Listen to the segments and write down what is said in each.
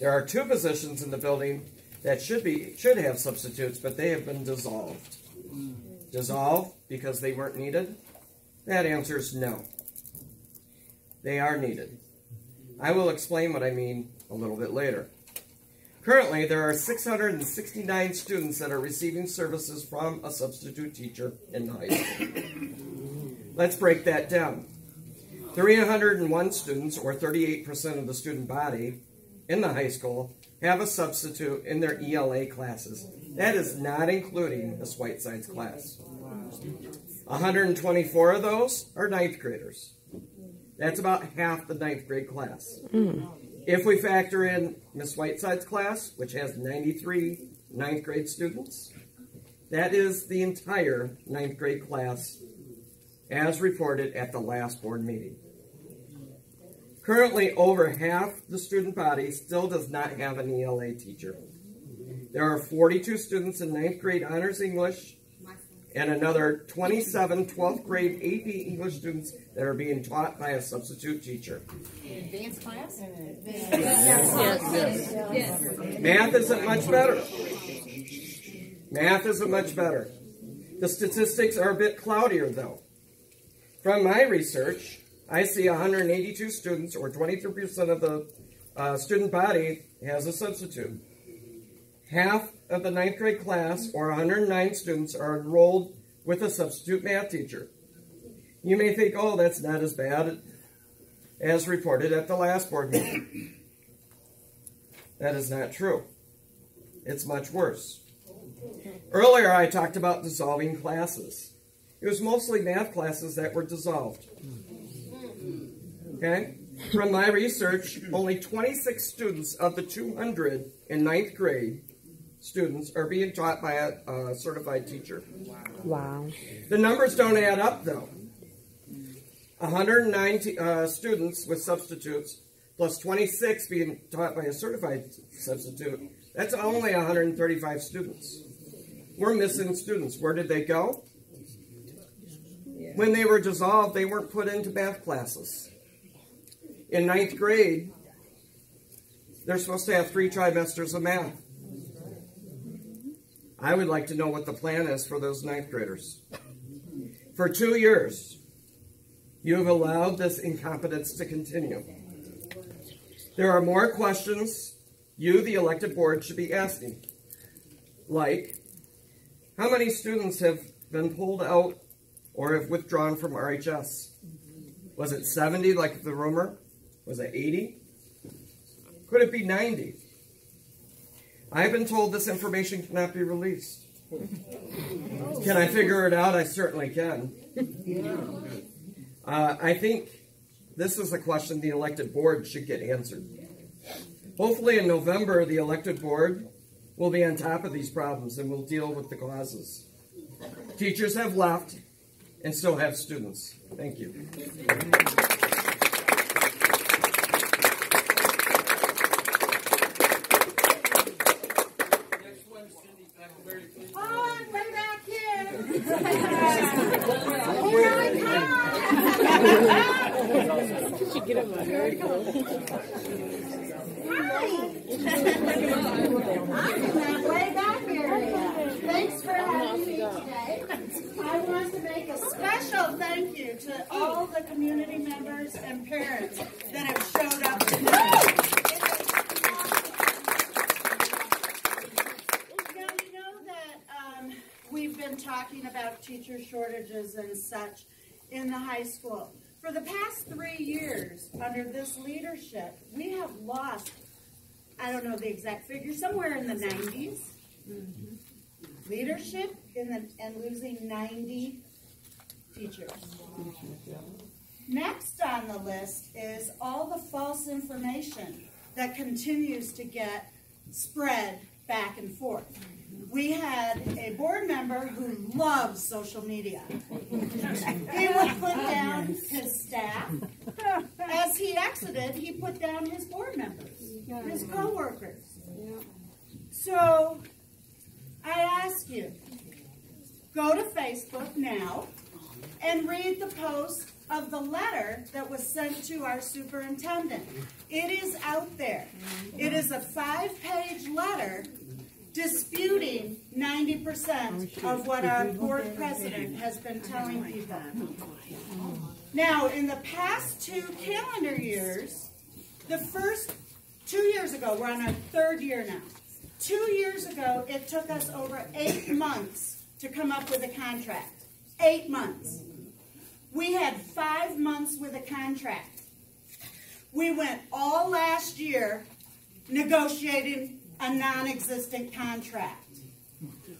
There are 2 positions in the building that should have substitutes, but they have been dissolved. Dissolved because they weren't needed? That answer is no. They are needed. I will explain what I mean a little bit later. Currently, there are 669 students that are receiving services from a substitute teacher in the high school. Let's break that down. 301 students, or 38% of the student body in the high school, have a substitute in their ELA classes. That is not including the Whitesides class. 124 of those are 9th graders. That's about half the 9th grade class. If we factor in Miss Whiteside's class, which has 93 9th grade students, that is the entire 9th grade class as reported at the last board meeting. Currently, over half the student body still does not have an ELA teacher. There are 42 students in 9th grade honors English and another 27 12th grade AP English students that are being taught by a substitute teacher. Advanced class? Yes. Math isn't much better. Math isn't much better. The statistics are a bit cloudier, though. From my research, I see 182 students, or 23% of the student body, has a substitute. Half of the 9th grade class, or 109 students, are enrolled with a substitute math teacher. You may think, oh, that's not as bad as reported at the last board meeting. That is not true. It's much worse. Earlier, I talked about dissolving classes. It was mostly math classes that were dissolved. Okay? From my research, only 26 students of the 200 in 9th grade students are being taught by a certified teacher. Wow. The numbers don't add up, though. 109 students with substitutes, plus 26 being taught by a certified substitute. That's only 135 students. We're missing students. Where did they go? When they were dissolved, they weren't put into math classes. In 9th grade, they're supposed to have 3 trimesters of math. I would like to know what the plan is for those 9th graders. For 2 years, you have allowed this incompetence to continue. There are more questions you, the elected board, should be asking. Like, how many students have been pulled out or have withdrawn from RHS? Was it 70 like the rumor? Was it 80? Could it be 90? I've been told this information cannot be released. Can I figure it out? I certainly can. I think this is a question the elected board should get answered. Hopefully in November, the elected board will be on top of these problems and will deal with the causes. Teachers have left, and so have students. Thank you. Thanks for having me today. I want to make a special thank you to all the community members and parents that have showed up tonight. Now, you know that we've been talking about teacher shortages and such in the high school. For the past 3 years, under this leadership, we have lost, I don't know the exact figure, somewhere in the 90s. Leadership and losing 90 teachers. Next on the list is all the false information that continues to get spread back and forth. We had a board member who loves social media. He would put down his staff. As he exited, he put down his board members, his co-workers. So I ask you, go to Facebook now and read the post of the letter that was sent to our superintendent. It is out there. It is a 5-page letter disputing 90% of what our board president has been telling people. Now, in the past 2 calendar years, the first 2 years ago, we're on our 3rd year now. 2 years ago, it took us over 8 months to come up with a contract. 8 months. We had 5 months with a contract. We went all last year negotiating a non-existent contract.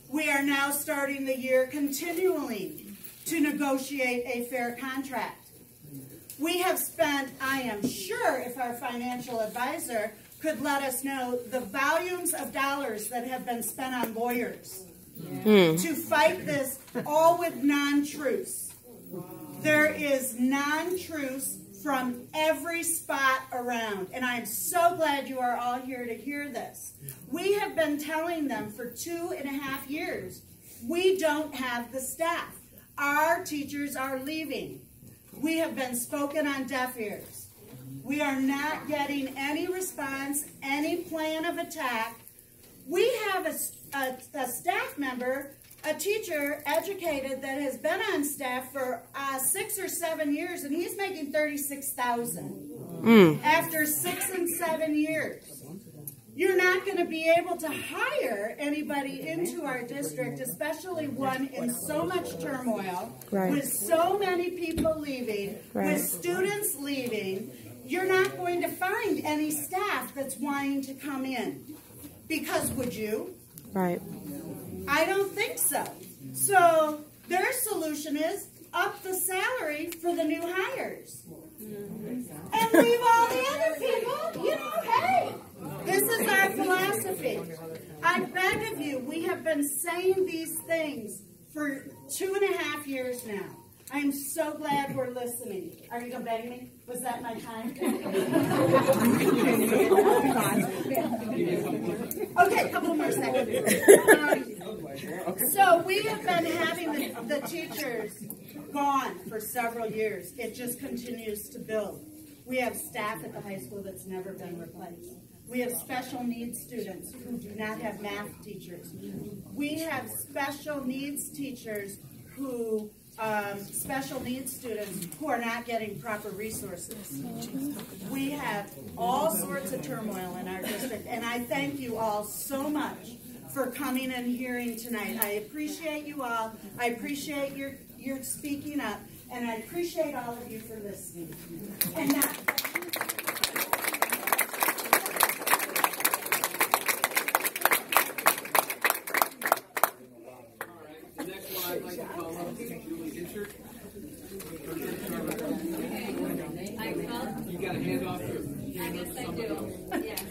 We are now starting the year continually to negotiate a fair contract. We have spent, I am sure, if our financial advisor could let us know, the volumes of dollars that have been spent on lawyers to fight this, all with non-truths. There is non-truths from every spot around, and I am so glad you are all here to hear this. We have been telling them for 2.5 years, we don't have the staff. Our teachers are leaving. We have been spoken on deaf ears. We are not getting any response, any plan of attack. We have a staff member, a teacher, educated, that has been on staff for 6 or 7 years, and he's making $36,000 after 6 and 7 years. You're not going to be able to hire anybody into our district, especially one in so much turmoil, with so many people leaving, with students leaving. You're not going to find any staff that's wanting to come in. Because would you? Right. I don't think so. So their solution is up the salary for the new hires. And leave all the other people, you know, hey, this is our philosophy. I beg of you, we have been saying these things for 2.5 years now. I'm so glad we're listening. Are you going to beg me? Was that my time? Okay, a couple more seconds. So we have been having the teachers gone for several years. It just continues to build. We have staff at the high school that's never been replaced. We have special needs students who do not have math teachers. We have special needs teachers who, special needs students who are not getting proper resources. We have all sorts of turmoil in our district, and I thank you all so much for coming and hearing tonight. I appreciate you all. I appreciate your speaking up, and I appreciate all of you for listening. And now, you got a hand off here. I guess I do. Yes.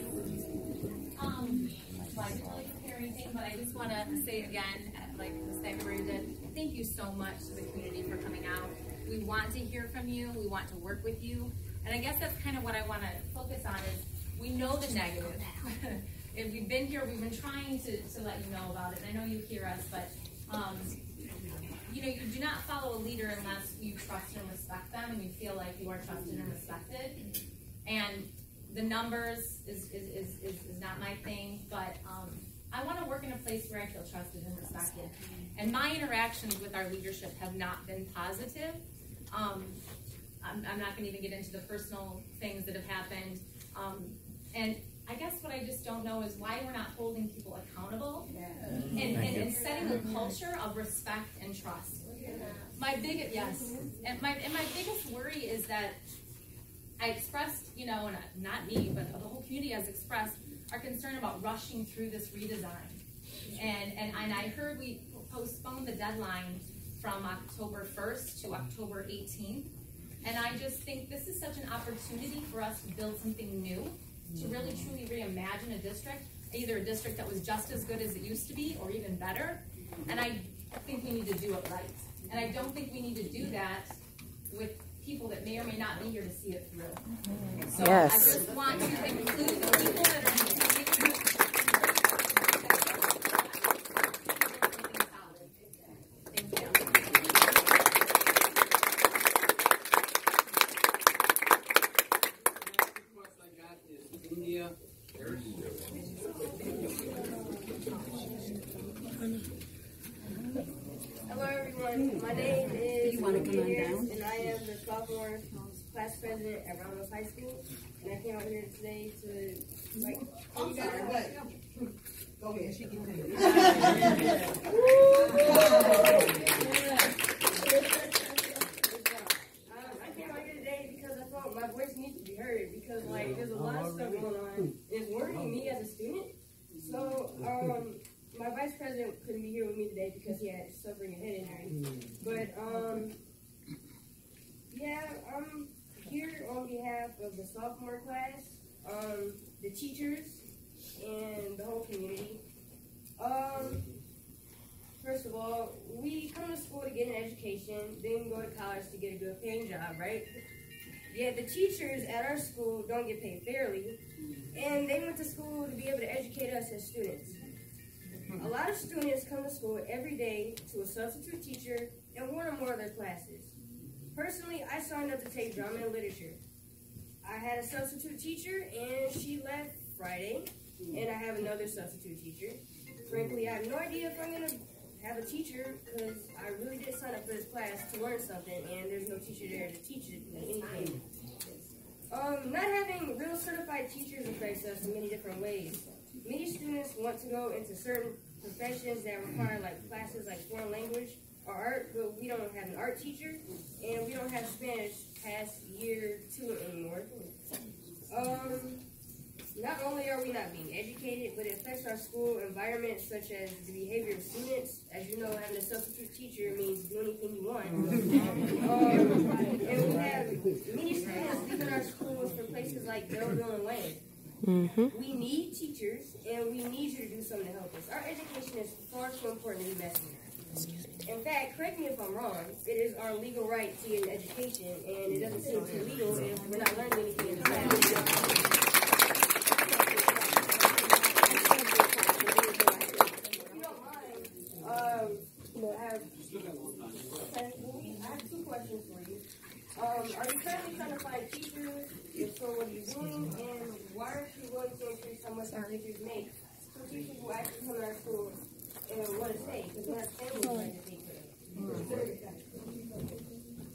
I didn't really prepare anything, but I just want to say again, like the secretary did, thank you so much to the community for coming out. We want to hear from you. We want to work with you. And I guess that's kind of what I want to focus on is we know the negative. If you've been here, we've been trying to let you know about it. And I know you hear us, but you know, you do not follow a leader unless you trust and respect them and you feel like you are trusted and respected. And the numbers is not my thing, but I want to work in a place where I feel trusted and respected. And my interactions with our leadership have not been positive. I'm not going to even get into the personal things that have happened. And I guess what I just don't know is why we're not holding people accountable and setting a culture of respect and trust. My biggest worry is that I expressed, you know, and not me, but the whole community has expressed our concern about rushing through this redesign. And I heard we postponed the deadline from October 1st to October 18th. And I just think this is such an opportunity for us to build something new, to really truly reimagine a district, either a district that was just as good as it used to be or even better. And I think we need to do it right. And I don't think we need to do that with people that may or may not be here to see it through. So yes. I just want to include the people that are Thank you. sophomore, class president at Romulus High School, and I came out here today to, like, I'm sorry, wait. Go ahead, she can do it. I came out here today because I thought my voice needs to be heard, because, like, there's a lot of stuff going on. It's worrying me as a student. So, my vice president couldn't be here with me today because he had suffering a head injury. But, yeah, I'm here on behalf of the sophomore class, the teachers, and the whole community. First of all, we come to school to get an education, then go to college to get a good paying job, right? Yet the teachers at our school don't get paid fairly, and they went to school to be able to educate us as students. A lot of students come to school every day to a substitute teacher in one or more of their classes. Personally, I signed up to take drama and literature. I had a substitute teacher, and she left Friday, and I have another substitute teacher. Frankly, I have no idea if I'm going to have a teacher, because I really did sign up for this class to learn something, and there's no teacher there to teach it anything. Not having real certified teachers affects us in many different ways. Many students want to go into certain professions that require like classes like foreign language or art, but we don't have an art teacher, and we don't have Spanish past year 2 anymore. Not only are we not being educated, but it affects our school environment, such as the behavior of students. As you know, having a substitute teacher means do anything you want. And we have many students leaving our schools for places like Belleville and Wayne. We need teachers, and we need you to do something to help us. Our education is far too important to be messing with. In fact, correct me if I'm wrong, it is our legal right to get an education, and it doesn't seem too legal if we're not learning anything in the class. I have 2 questions for you. Are you currently trying to find teachers? If so, what are you doing? And why aren't you willing to increase how much our teachers make? So teachers will actually come to our school and want to stay, because we have families trying to pay for them.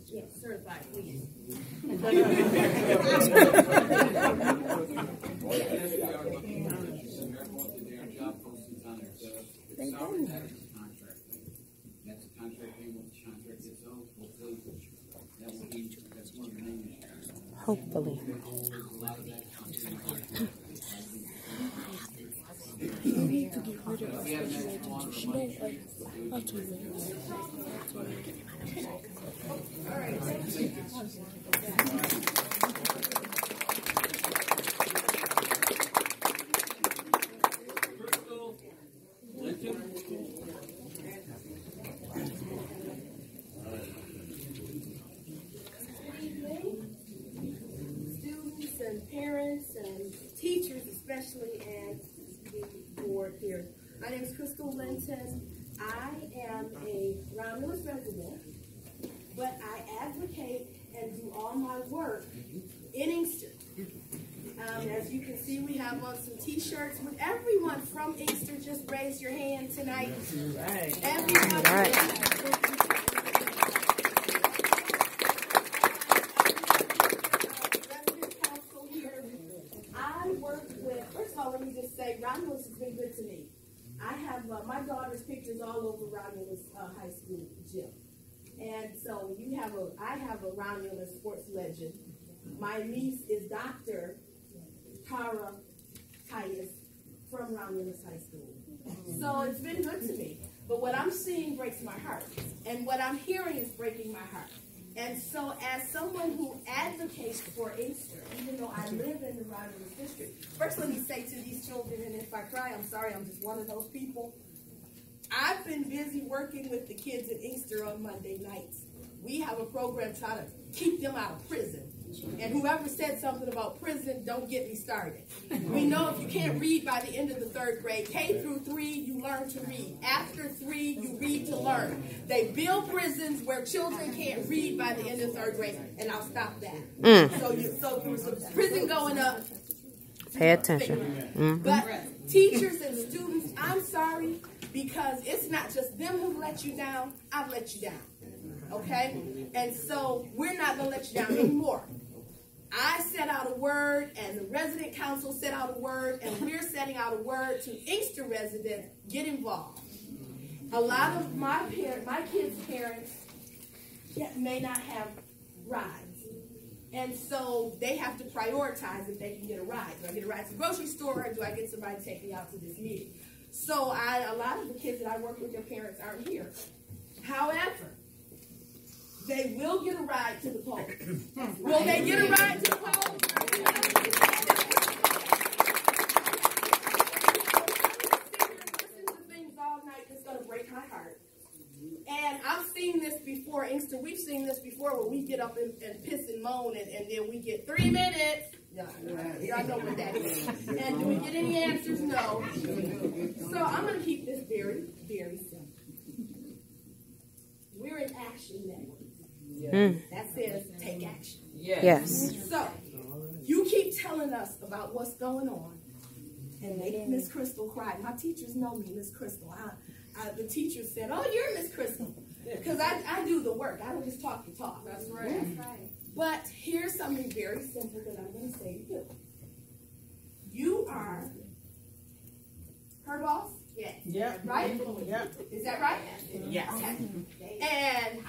Yes, certified, please. That's a contract thing with the contract itself. Hopefully, that will be, that's one of the main issues. Hopefully. A lot of that All right, thank you. Students and parents and teachers especially, and the board here. My name is Crystal Linton. I am a Romulus resident, but I advocate and do all my work in Inkster. As you can see, we have on some t-shirts. Would everyone from Inkster just raise your hand tonight? Right. Everyone. Right. First of all, let me just say, Romulus has been good to me. I have my daughter's pictures all over Romulus High School gym. And so I have a Romulus sports legend. My niece is Dr. Tara Titus from Romulus High School. So it's been good to me. But what I'm seeing breaks my heart. And what I'm hearing is breaking my heart. And so as someone who advocates for Inkster, even though I live in the Romulus district, first let me say to these children, and if I cry, I'm sorry, I'm just one of those people. I've been busy working with the kids at Inkster on Monday nights. We have a program trying to keep them out of prison. And whoever said something about prison, don't get me started. We know if you can't read by the end of the 3rd grade, K through 3, you learn to read. After 3, you read to learn. They build prisons where children can't read by the end of 3rd grade, and I'll stop that. So prison going up. Pay attention. But teachers and students, I'm sorry, because it's not just them who let you down, I've let you down. okay? And so we're not going to let you down anymore. I set out a word, and the resident council set out a word, and we're setting out a word to Inkster residents, get involved. A lot of my kids' parents may not have rides. And so they have to prioritize if they can get a ride. Do I get a ride to the grocery store, or do I get somebody to take me out to this meeting? So a lot of the kids that I work with, their parents aren't here. However, they will get a ride to the poll. Will they get a ride to the poll? Listen to things all night that's going to break my heart. And I've seen this before, Inkster. We've seen this before where we get up and piss and moan, and then we get 3 minutes. Y'all know what that is. And do we get any answers? No. So I'm going to keep this very, very simple. We're an action network. That says take action. Yes. So you keep telling us about what's going on and make Miss Crystal cry. My teachers know me, Miss Crystal. The teachers said, "Oh, you're Miss Crystal," because I do the work. I don't just talk the talk. That's right. That's right. But here's something very simple that I'm going to say to you. You are her boss. Yes. Yeah. Right? Yeah. Is that right? Yes. Okay. And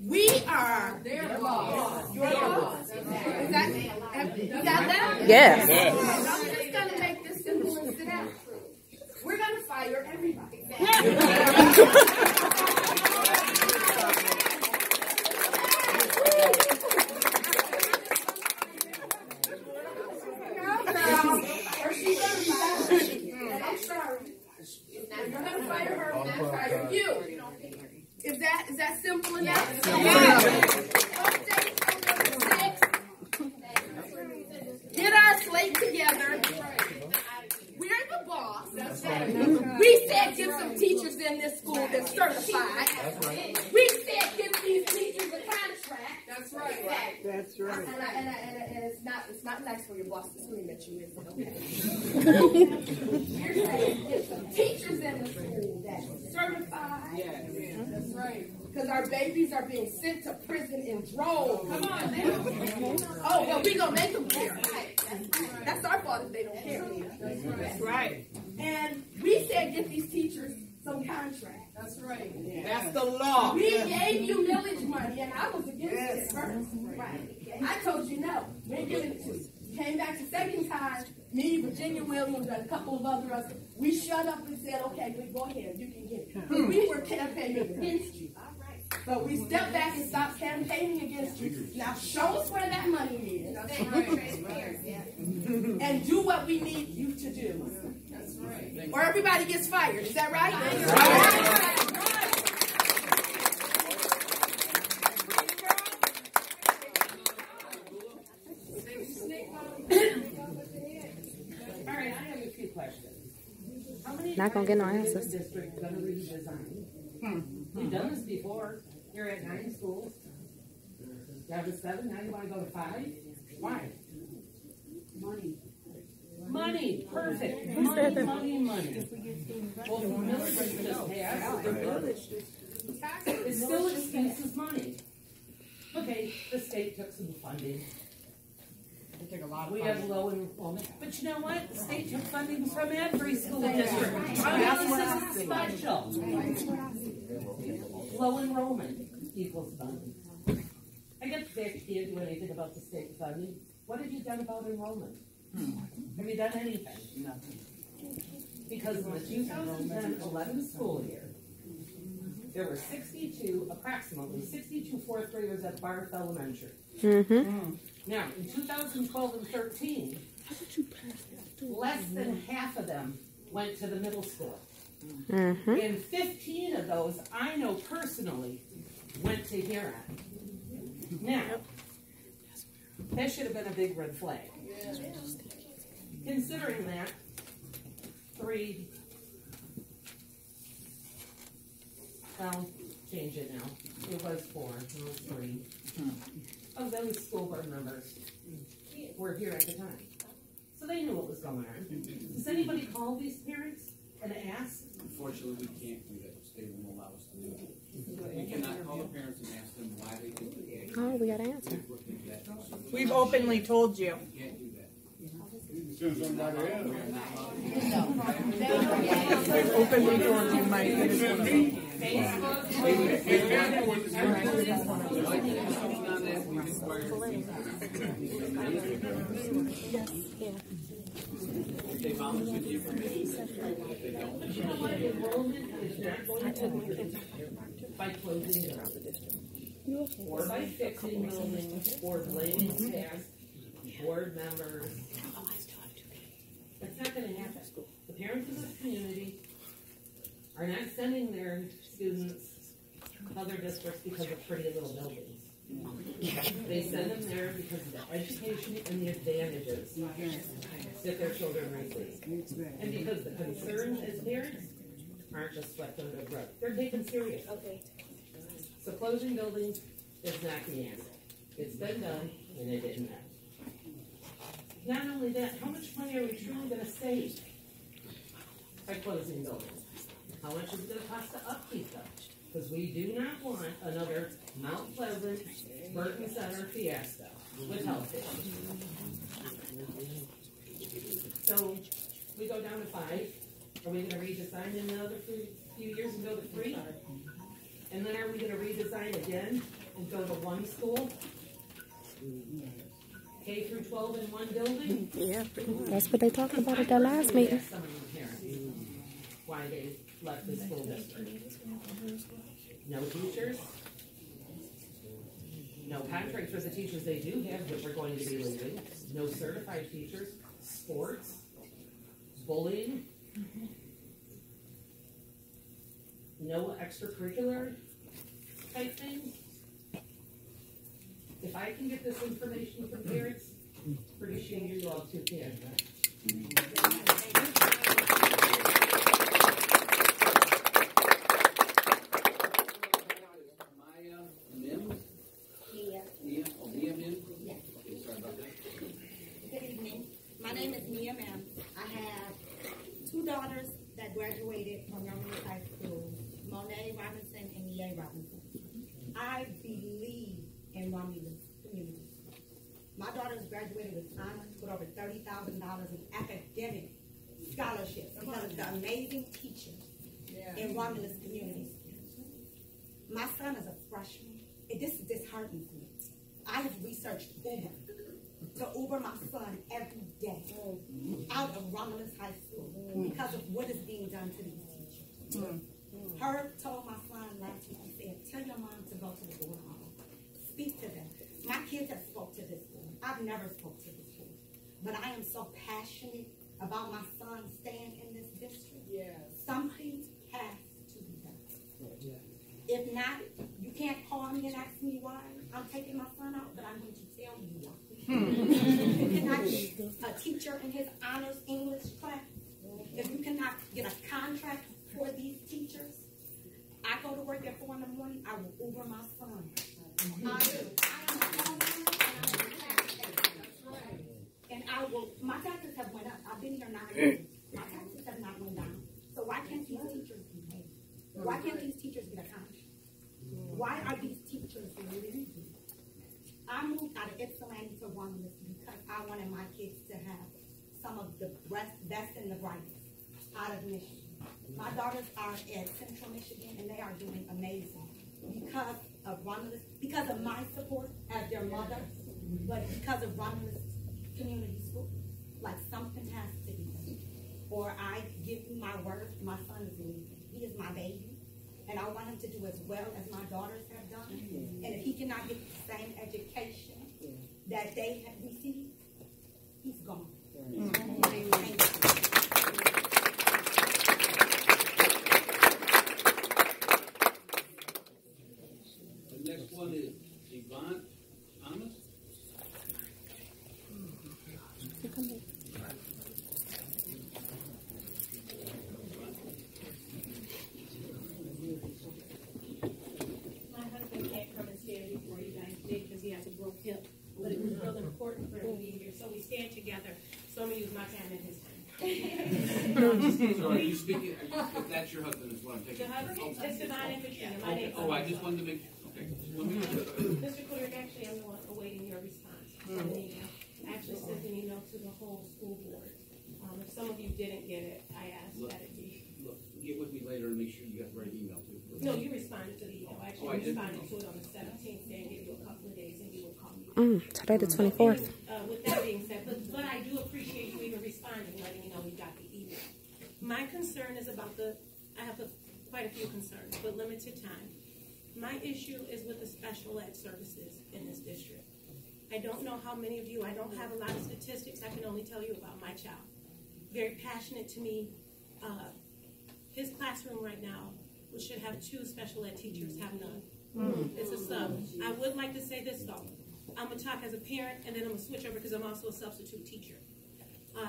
we are their boss. Your boss. Is that that? Yes. I'm just going to make this simple and sit down. We're going to fire everybody. Or she's going to fire me. And I'm sorry. You're going to fire her and then fire you. Is that simple enough? Get our slate together. We're the boss. We said get some teachers in this school that's certified. We said give these teachers a contract. That's right. That's right. And it's not nice for your boss to scream at you, is it? Okay. You're saying get some teachers in the school that's certified. Yes. That's right. Because our babies are being sent to prison in droves. Come on now. Oh, well, we're going to make them care. That's our fault if they don't care. That's right. And we said get these teachers some contracts. That's right. That's the law. We gave you millage money, and I was against it first. Right. I told you no. We ain't giving it to you. Came back the second time, me, Virginia Williams, and a couple of others, we shut up and said, okay, go ahead, you can get it. We were campaigning against you. So we stepped back and stopped campaigning against you. Now show us where that money is. That's right. And do what we need you to do. That's right. Or everybody gets fired. Is that right? That's right. All right, I have a few questions. Not gonna get no answers. District going to redesign? You've done this before. You're at 9 schools. You have a 7, now you want to go to 5? Why? Money. Perfect. Money. Well, the millage just passed. It still expenses money. Okay, the state took some funding. We have low enrollment. But you know what? The state took funding from every school district. This is special. Low enrollment equals funding. I guess they can't do anything about the state funding. What have you done about enrollment? Have you done anything? Nothing. Because in the 2010-11 school year, there were approximately 62 fourth graders at Barth Elementary. Now, in 2012 and 13, less than half of them went to the middle school. And 15 of those, I know personally, went to Huron. Now, that should have been a big red flag. Considering that, 3, well, change it now. It was 4, it was 3. Of those school board members were here at the time. So they knew what was going on. Does anybody call these parents and ask? Unfortunately, we can't do that. The state won't allow us to do it. We cannot call the parents and ask them why they did it. Oh, we got an answer. We've openly told you. We can't do that. We've openly told you, Mike. It is one of them. If they volunteer the information, if they don't, Enrollment is not going to by closing it or by fixing buildings or blaming tasks, board members. That's not going to happen. The parents of this community are not sending their students to other districts because of pretty little buildings. They send them there because of the education and the advantages that their children receive. And because the concerns as parents aren't just swept under the rug. They're taken serious. So closing buildings is not the answer. It's been done and it didn't end. Not only that, how much money are we truly going to save by closing buildings? How much is it going to cost to upkeep them? Because we do not want another Mount Pleasant, Burton Center fiasco with health issues. So we go down to 5. Are we going to redesign in another few years and go to 3? And then are we going to redesign again and go to 1 school? K through 12 in 1 building? Yeah, that's what they talked about at the last meeting. Some of the parents why they left the school district. No teachers. No contracts for the teachers they do have, which are going to be leaving. No certified teachers. Sports. Bullying. No extracurricular type things. If I can get this information from parents, pretty sure you all too can. Good evening. My name is Mia Mims. I have 2 daughters that graduated from Romulus High School, Monet Robinson and Nia Robinson. I believe in Romulus community. My daughters graduated with honors with over $30,000 in academic scholarships because of the amazing teachers in Romulus community. My son is a freshman. This disheartens me. I have researched Uber to Uber my son every day out of Romulus High School because of what is being done to these teachers. Herb told my son last week, he said, tell your mom to go to the board hall. Speak to them. My kids have spoke to this board. I've never spoke to this board. But I am so passionate about my son staying in this district. Something has to be done. If not, you can't call me and ask me why I'm taking my son out, but I'm going to tell you why. You cannot get a teacher in his honors English class. If you cannot get a contract for these teachers, I go to work at 4 in the morning, I will Uber my son. I do. I am a homeowner and I will, my taxes have went up. I've been here 9 years. My taxes have not went down. So why can't these teachers be paid? Why can't these teachers get a contract? Why are these teachers leaving? I moved out of Ypsilanti to Romulus because I wanted my kids to have some of the best and the brightest out of Michigan. My daughters are at Central Michigan and they are doing amazing because of Romulus, because of my support as their mother, but because of Romulus Community School. Like something has to be done. Or I give you my word, my son is leaving. He is my baby. And I want him to do as well as my daughters have done. And if he cannot get the same education that they have received, he's gone. The next one is Yvonne Thomas. But it was real important for him to be here, so we stand together. So I'm going to use my time and his time. So are you speaking, if that's your husband is what I'm taking? The husband, it's Divine and Katrina. My name's Oh, I just wanted to make, okay. Mr. Clerk, actually, I'm the one awaiting your response. An email. I actually sent an email to the whole school board. If some of you didn't get it, I asked that it be. Look, get with me later and make sure you got the right email too. No, you responded to the email. I actually responded to it on the 17th day and gave you a couple of days and you will call me. Today the 24th. With that being said, but I do appreciate you even responding, letting me know you got the email. My concern is about I have quite a few concerns, but limited time. My issue is with the special ed services in this district. I don't know how many of you, I don't have a lot of statistics, I can only tell you about my child. Very passionate to me. His classroom right now, which should have 2 special ed teachers, have none. It's a sub. I would like to say this though. I'm going to talk as a parent and then I'm going to switch over because I'm also a substitute teacher.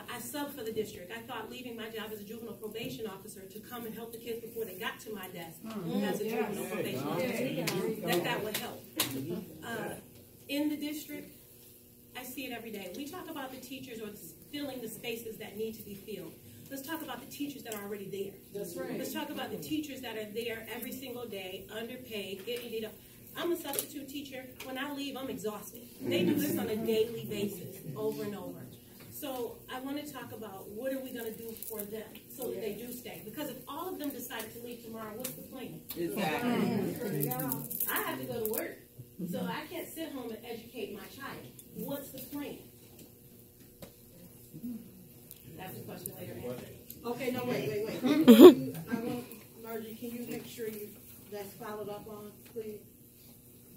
I sub for the district. I thought leaving my job as a juvenile probation officer to come and help the kids before they got to my desk as a juvenile probation officer, that would help. In the district, I see it every day. We talk about the teachers or filling the spaces that need to be filled. Let's talk about the teachers that are already there. That's right. Let's talk about the teachers that are there every single day, underpaid, getting beat up. I'm a substitute teacher. When I leave, I'm exhausted. They do this on a daily basis, over and over. So I want to talk about what are we going to do for them so that they do stay. Because if all of them decided to leave tomorrow, what's the plan? Exactly. I have to go to work. So I can't sit home and educate my child. What's the plan? That's a question later. Okay, no, wait. I want, Margie, can you make sure that's followed up on, please?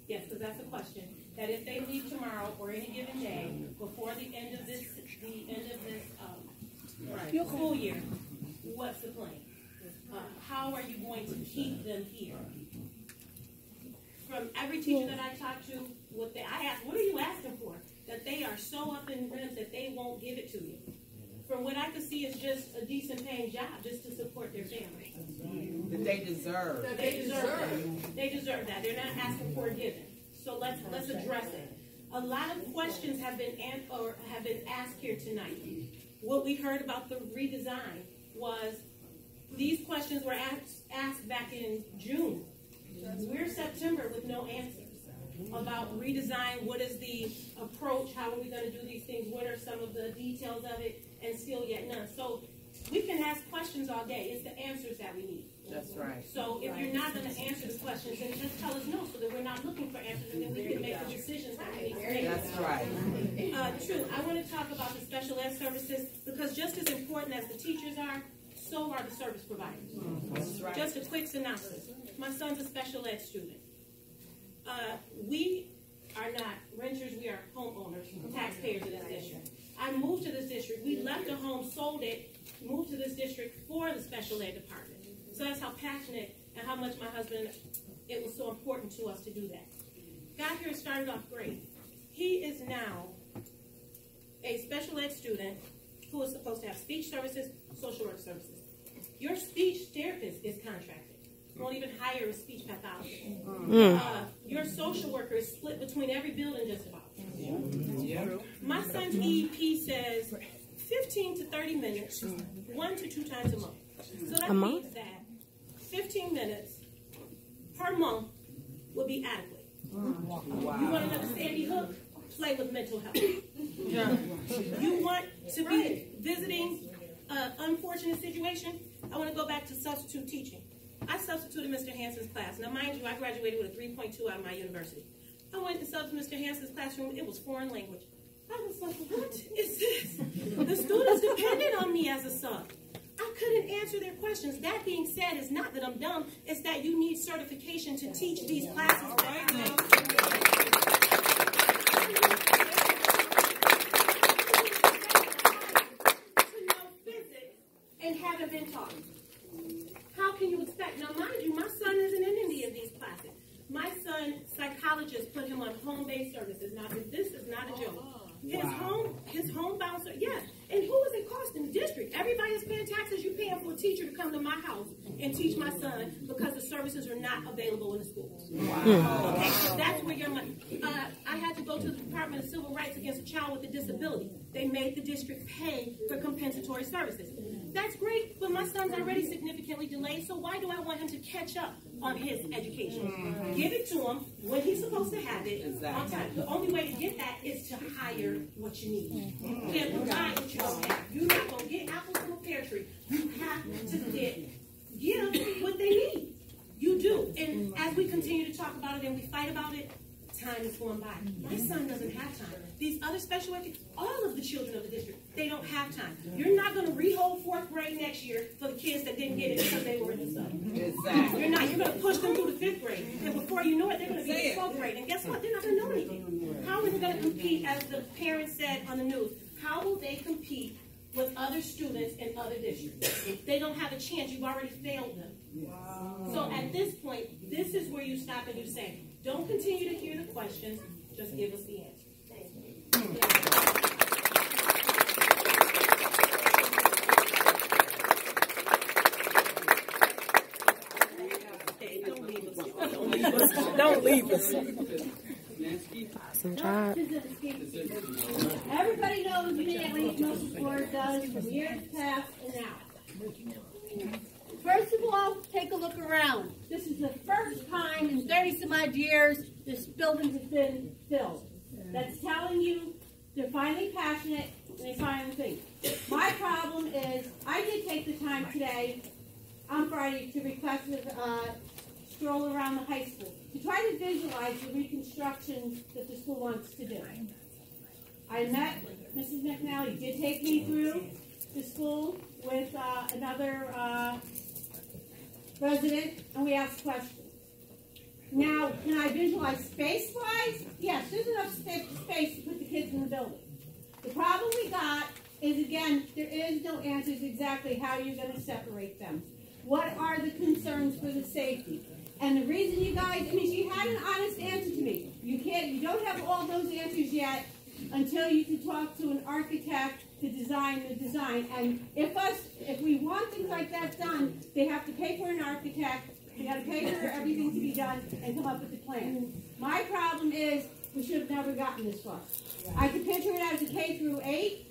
Yes, because that's a question. That if they leave tomorrow or any given day before the end of this school year, what's the plan? How are you going to keep them here? From every teacher that I talk to, I ask, what are you asking for? That they are so up in rims that they won't give it to you. From what I can see is just a decent paying job just to support their family. That they deserve. They deserve that. They deserve that. They're not asking for a given. So let's address it. A lot of questions have been asked here tonight. What we heard about the redesign was these questions were asked back in June. We're September with no answers about redesign. What is the approach? How are we going to do these things? What are some of the details of it? And still yet none. So we can ask questions all day. It's the answers that we need. That's right. So if you're not going to answer the questions, then just tell us no so that we're not looking for answers and then we can make the decisions that we need to make. That's right. True. I want to talk about the special ed services because just as important as the teachers are, so are the service providers. That's right. Just a quick synopsis. My son's a special ed student. We are not renters, we are homeowners, taxpayers in this district. I moved to this district. We left a home, sold it, moved to this district for the special ed department. So that's how passionate and how much my husband, it was so important to us to do that. Got here and started off great. He is now a special ed student who is supposed to have speech services, social work services. Your speech therapist is contracted. You won't even hire a speech pathologist. Your social worker is split between every building just about. My son's EEP says 15 to 30 minutes, 1 to 2 times a month. So that means that 15 minutes per month will be adequate. Wow. You want another Sandy Hook? Play with mental health. You want to be visiting an unfortunate situation? I want to go back to substitute teaching. I substituted Mr. Hanson's class. Now, mind you, I graduated with a 3.2 out of my university. I went to Mr. Hanson's classroom. It was foreign language. I was like, what is this? The students depended on me as a sub. I couldn't answer their questions. That being said, it's not that I'm dumb. It's that you need certification to teach these classes. To know physics and haven't been taught. How can you expect? Now, mind you, my son isn't in any of these classes. My son, psychologist, put him on home-based services. Now, this is not a joke. His home bouncer, yes. And who is it costing? The district. Everybody is paying taxes. You're paying for a teacher to come to my house and teach my son because the services are not available in the schools. Wow. Okay, so that's where your money. I had to go to the Department of Civil Rights against a child with a disability. They made the district pay for compensatory services. That's great, but my son's already significantly delayed, so why do I want him to catch up on his education? Give it to him when he's supposed to have it on time. The only way to get that is to hire what you need. You can't provide what you don't have. You're not going to get apples from a pear tree. You have to give what they need. You do. And as we continue to talk about it and we fight about it, time is going by. My son doesn't have time. These other special education, all of the children of the district, they don't have time. You're not going to rehold 4th grade next year for the kids that didn't get it because they were in the sub. Exactly. You're not. You're going to push them through the 5th grade. And before you know it, they're going to be in 12th grade. And guess what? They're not going to know anything. How are they going to compete, as the parents said on the news? How will they compete with other students in other districts? If they don't have a chance, you've already failed them. Wow. So at this point, this is where you stop and you say, don't continue to hear the questions, just give us the answer. Thank you. Okay, don't leave us. Don't leave us. Don't leave us. Awesome job. Everybody knows what Romulus School does from years past and now. First of all, take a look around. This is the first time in 30-some-odd years this building has been filled. That's telling you they're finally passionate and they finally think. My problem is I did take the time today on Friday to request a stroll around the high school to try to visualize the reconstruction that the school wants to do. I met Mrs. McNally, did take me through the school with another resident, and we asked questions. Now, can I visualize space-wise? Yes, there's enough space to put the kids in the building. The problem we got is, again, there is no answers exactly how you're going to separate them. What are the concerns for the safety? And the reason you guys, I mean, she had an honest answer to me. You don't have all those answers yet until you can talk to an architect to design the design. And if we want things like that done, they have to pay for an architect, they got to pay for everything to be done, and come up with a plan. My problem is we should have never gotten this far. I could picture it as a K through 8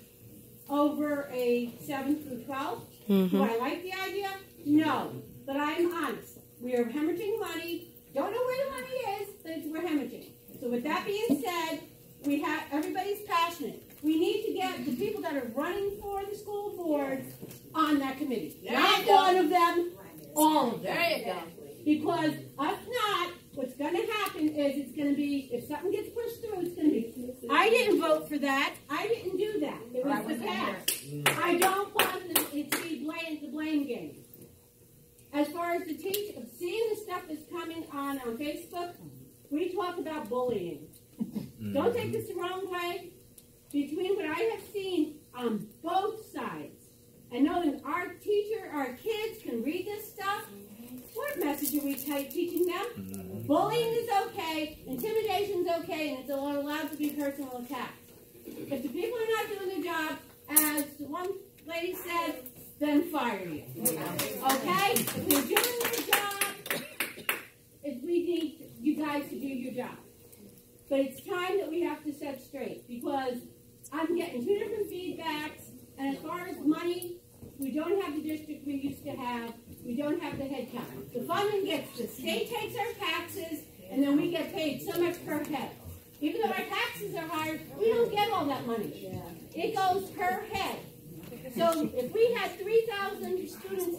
over a 7 through 12. Do I like the idea? No, but I'm honest. We are hemorrhaging money. Don't know where the money is, but we're hemorrhaging. So with that being said, everybody's passionate. We need to get the people that are running for the school board on that committee. Not one of them, all of them. There you go. Because if not, what's going to happen is it's going to be, if something gets pushed through, it's going to be, I didn't vote for that. I didn't do that. It was the past. I don't want it to be the blame game. As far as the teaching, seeing the stuff that's coming on Facebook, we talk about bullying. Don't take this the wrong way. Between what I have seen on both sides, and knowing our kids can read this stuff, what message are we teaching them? Bullying is okay, intimidation is okay, and it's allowed to be personal attacks. If the people are not doing their job, as one lady said, then fire you. Okay? If they're doing their job, we need you guys to do your job. But it's time that we have to set straight, because I'm getting 2 different feedbacks, and as far as money, we don't have the district we used to have. We don't have the head count. The funding the state takes our taxes, and then we get paid so much per head. Even though our taxes are higher, we don't get all that money. It goes per head. So if we had 3,000 students